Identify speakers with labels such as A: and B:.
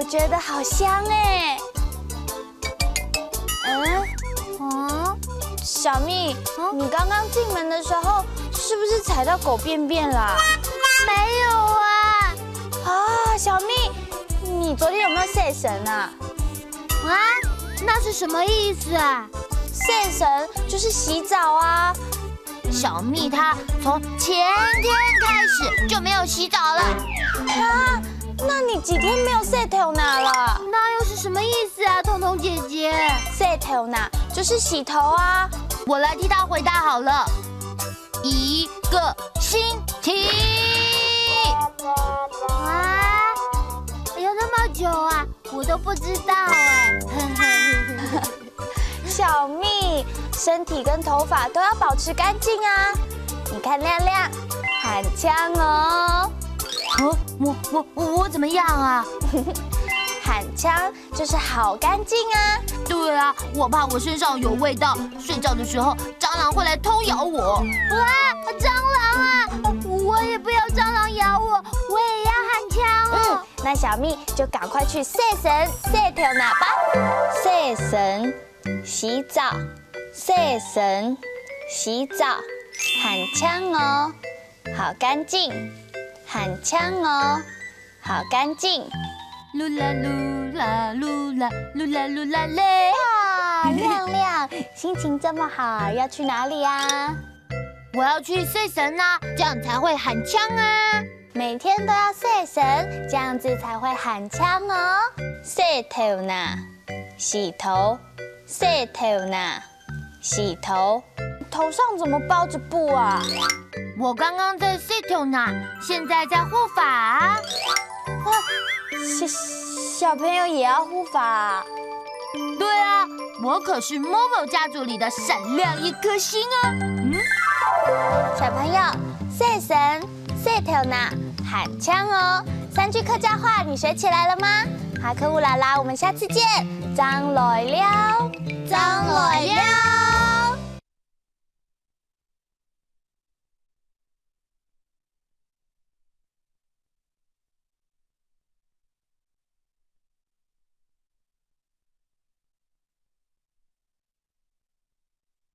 A: 我觉得好香哎。小蜜，你刚刚进门的时候是不是踩到狗便便啦？
B: 没有啊。
A: 啊，小蜜，你昨天有没有赛神啊？
B: 啊，那是什么意思啊？
A: 赛神就是洗澡啊。
B: 小蜜她从前天开始就没有洗澡了。
A: 啊，那你几天没有洗头哪了？
B: 那又是什么意思啊，彤彤姐姐？
A: 洗头哪就是洗头啊。
B: 我来替她回答好了。1个星期。啊，有那么久啊，我都不知道哎。
A: 小蜜，身体跟头发都要保持干净啊！你看亮亮，很呛哦。
B: 我怎么样啊？
A: 喊腔就是好干净啊。
B: 对啊，我怕我身上有味道，睡觉的时候蟑螂会来偷咬我。哇，蟑螂啊！我也不要蟑螂咬我，我也要喊腔哦。
A: 那小蜜就赶快去洗神洗头哪吧。洗神洗澡，洗神洗澡，喊腔哦，好干净，喊腔哦，好干净。
B: 噜啦噜啦噜啦噜啦噜啦嘞！
A: 哇，亮亮，心情这么好，要去哪里啊？
B: 我要去睡神啊，这样才会喊腔啊！
A: 每天都要睡神，这样子才会喊腔哦。洗头呢，洗头，洗头呢，洗头。头上怎么包着布啊？
B: 我刚刚在洗头呢，现在在护发啊。
A: 小朋友也要护发啊？
B: 对啊，我可是 Momo 家族里的闪亮一颗星啊！
A: 小朋友，洗神、洗头呢，喊腔哦。3句客家话你学起来了吗？哈克乌拉拉，我们下次见。张来了，
B: 张来了。